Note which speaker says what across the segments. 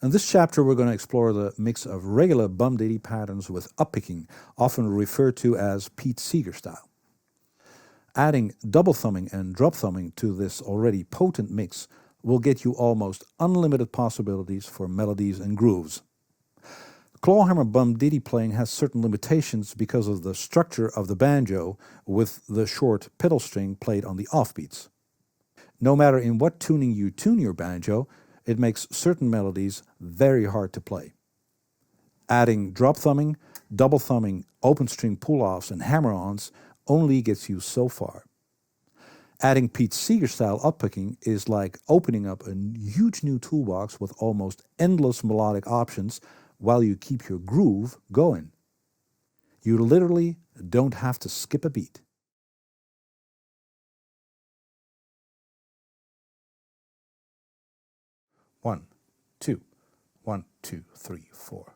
Speaker 1: In this chapter we're going to explore the mix of regular bum ditty patterns with uppicking, often referred to as Pete Seeger style. Adding double thumbing and drop thumbing to this already potent mix will get you almost unlimited possibilities for melodies and grooves. Clawhammer bum ditty playing has certain limitations because of the structure of the banjo with the short pedal string played on the offbeats. No matter in what tuning you tune your banjo, it makes certain melodies very hard to play. Adding drop thumbing, double thumbing, open string pull-offs and hammer-ons only gets you so far. Adding Pete Seeger style uppicking is like opening up a huge new toolbox with almost endless melodic options while you keep your groove going. You literally don't have to skip a beat. One, two, 1, 2, 3, 4.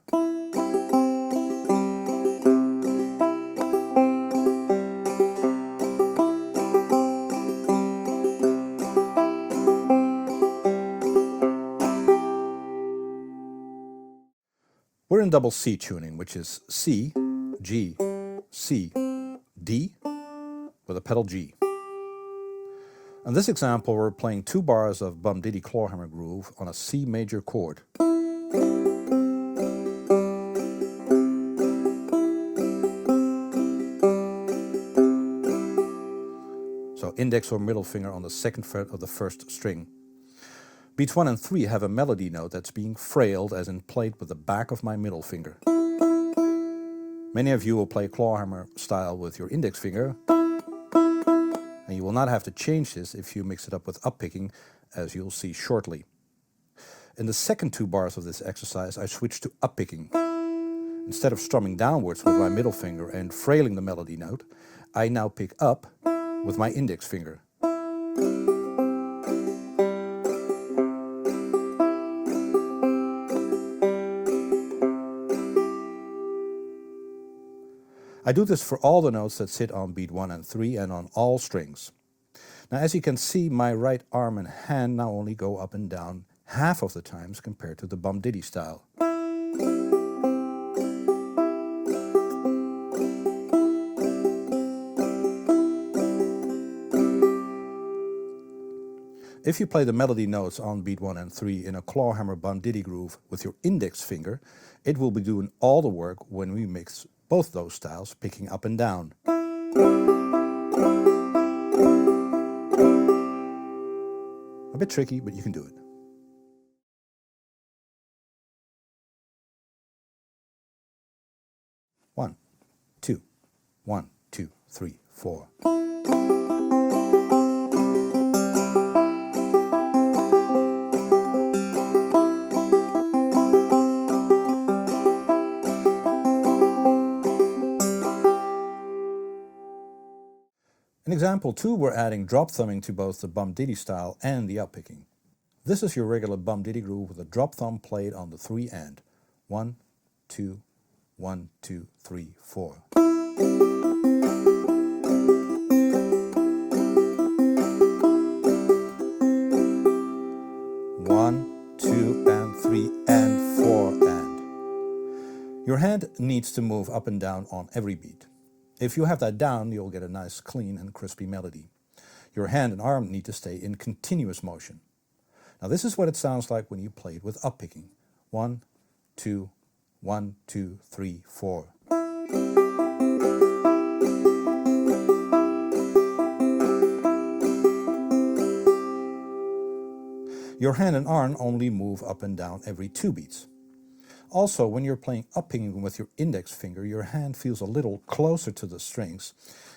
Speaker 1: We're in double C tuning, which is C, G, C, D, with a pedal G. In this example, we're playing 2 bars of bum ditty clawhammer groove on a C major chord. So index or middle finger on the 2nd fret of the 1st string. Beats 1 and 3 have a melody note that's being frailed, as in played with the back of my middle finger. Many of you will play clawhammer style with your index finger, and you will not have to change this if you mix it up with uppicking, as you'll see shortly. In the second 2 bars of this exercise, I switched to uppicking. Instead of strumming downwards with my middle finger and frailing the melody note, I now pick up with my index finger. I do this for all the notes that sit on beat 1 and 3 and on all strings. Now, as you can see, my right arm and hand now only go up and down half of the times compared to the bum ditty style. If you play the melody notes on beat 1 and 3 in a clawhammer bum ditty groove with your index finger, it will be doing all the work when we mix both those styles, picking up and down. A bit tricky, but you can do it. One, two, 1, 2, 3, 4. In example 2, we're adding drop thumbing to both the bum ditty style and the uppicking. This is your regular bum ditty groove with a drop thumb played on the 3 and. 1, 2, 1, 2, 3, 4. One, 2, and 3, and 4, and. Your hand needs to move up and down on every beat. If you have that down, you'll get a nice clean and crispy melody. Your hand and arm need to stay in continuous motion. Now this is what it sounds like when you play it with uppicking. 1, 2, 1, 2, 3, 4. Your hand and arm only move up and down every 2 beats. Also, when you're playing uppicking with your index finger, your hand feels a little closer to the strings.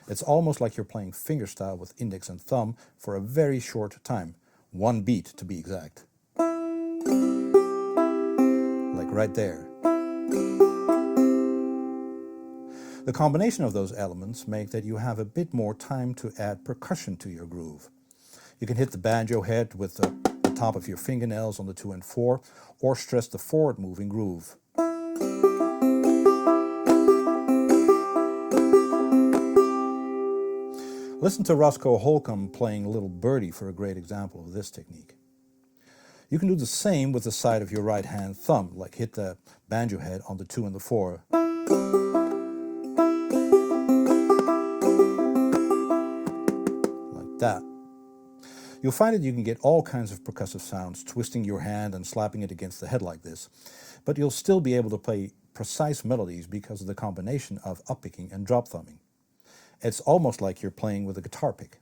Speaker 1: It's almost like you're playing fingerstyle with index and thumb for a very short time. 1 beat to be exact. Like right there. The combination of those elements make that you have a bit more time to add percussion to your groove. You can hit the banjo head with the top of your fingernails on the 2 and 4, or stress the forward moving groove. Listen to Roscoe Holcomb playing Little Birdie for a great example of this technique. You can do the same with the side of your right hand thumb, like hit the banjo head on the 2 and the 4. Like that. You'll find that you can get all kinds of percussive sounds twisting your hand and slapping it against the head like this, but you'll still be able to play precise melodies because of the combination of up-picking and drop-thumbing. It's almost like you're playing with a guitar pick.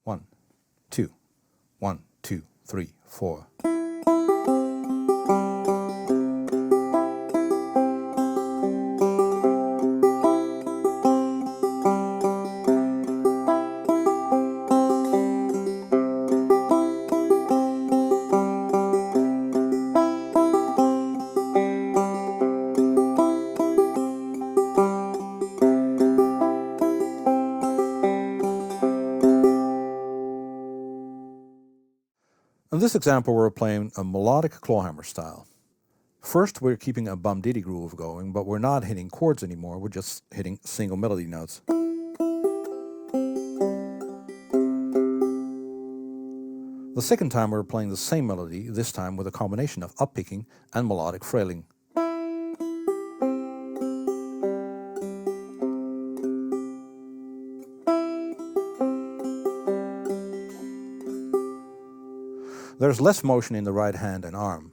Speaker 1: One, two, 1, 2, 3, 4. In this example, we're playing a melodic clawhammer style. First, we're keeping a bum-diddy groove going, but we're not hitting chords anymore, we're just hitting single melody notes. The second time we're playing the same melody, this time with a combination of up-picking and melodic frailing. There's less motion in the right hand and arm,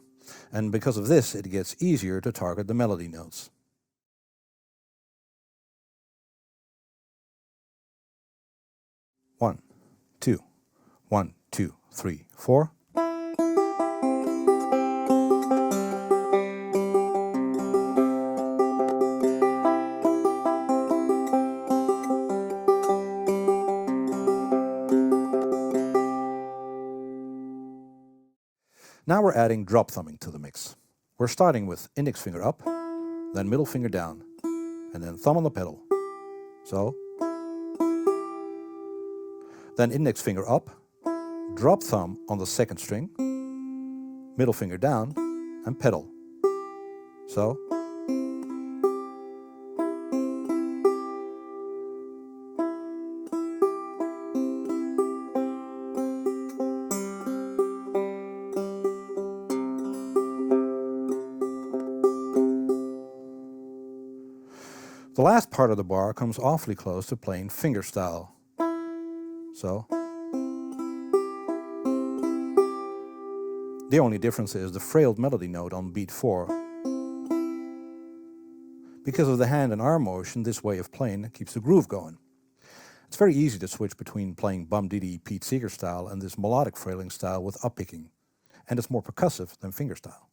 Speaker 1: and because of this it gets easier to target the melody notes. One, two, 1, 2, 3, 4. Now we're adding drop thumbing to the mix. We're starting with index finger up, then middle finger down, and then thumb on the pedal. So. Then index finger up, drop thumb on the second string, middle finger down, and pedal. So. The last part of the bar comes awfully close to playing fingerstyle. So. The only difference is the frailed melody note on beat 4. Because of the hand and arm motion, this way of playing keeps the groove going. It's very easy to switch between playing bum-diddy Pete Seeger style and this melodic frailing style with up-picking, and it's more percussive than fingerstyle.